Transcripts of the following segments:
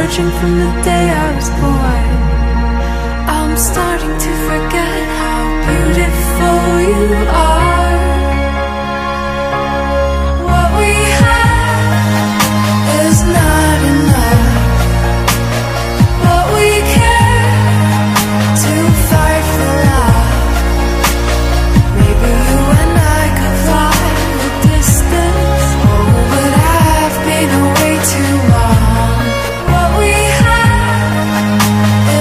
searching from the day I was born. I'm starting to forget how beautiful you are. What we have is not enough, but we care to fight for love. Maybe you and I could fly the distance. Oh, but I've been away too long. What we have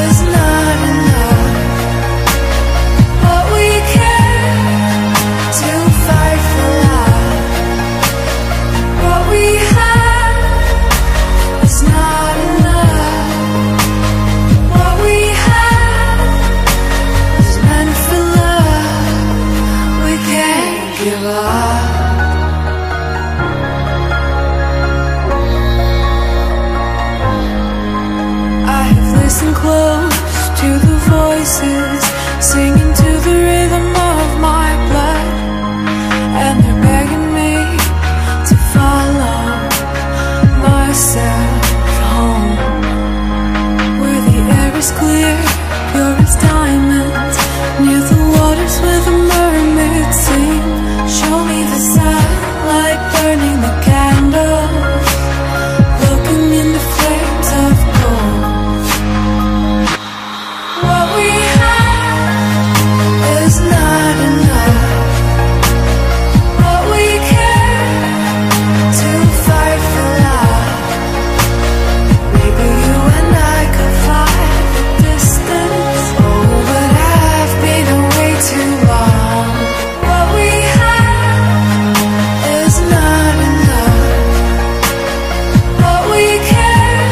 is not enough, but we care to fight for love. What we have is not enough. What we have is meant for love. We can't give up. I have listened close to the voices singing to the rhythm of my blood, and they're begging me to follow myself home, where the air is clear, pure as diamonds, near the waters where the mermaids sing. Show me the sunlight burning the candles, looking in the flames of gold. What we have is not enough, but we care to fight for love. Maybe you and I could fly the distance. Oh, but I've been away too long. What we have is not enough, but we care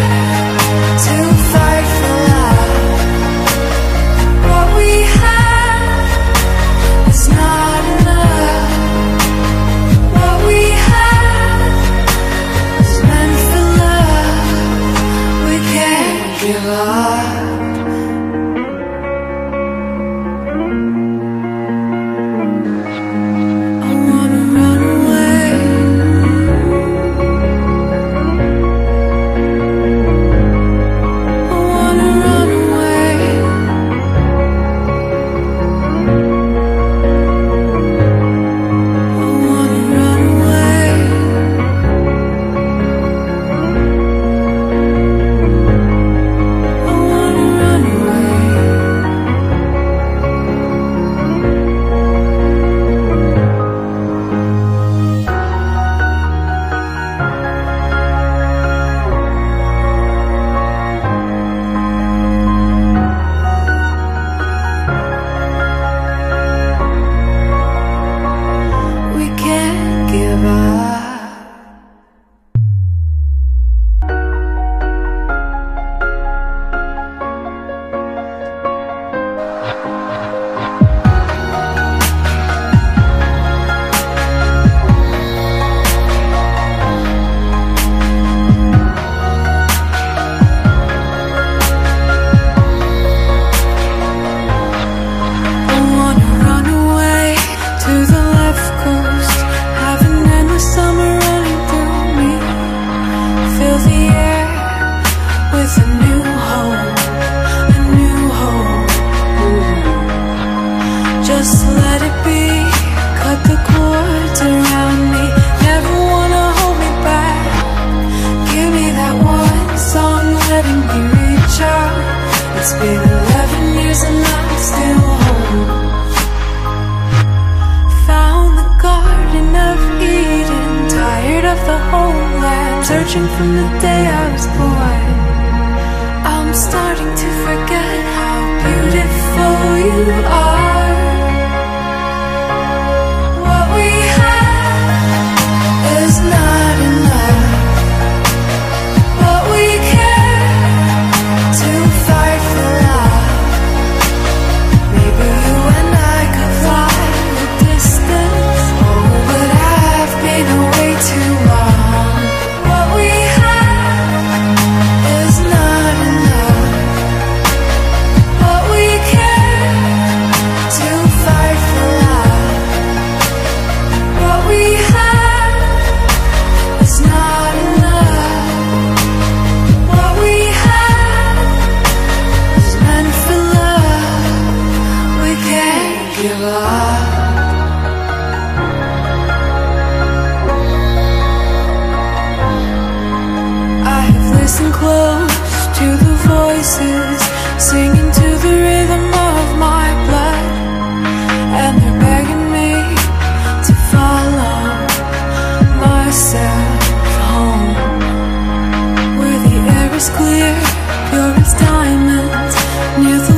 to fight for love. What we have is not enough. What we have is meant for love. We can't give up. I wanna run away. I wanna run away. I wanna run away. I wanna run away. We can't give up. I wanna run away to the left coast, have an endless summer running through me. Fill the air with a new hope, a new hope. Just let it be, cut the cords around me. Never wanna hold me back. Give me that one song letting me reach out. It's been 11 years and I'm still home. Found the Garden of Eden, tired of the homeland, searching from the day I was born. I'm starting to forget how beautiful you are. What we have is not enough, but we care to fight for love. Maybe you and I could fly the distance. Oh, but I've been away too long. What we have clear, you're as diamond near the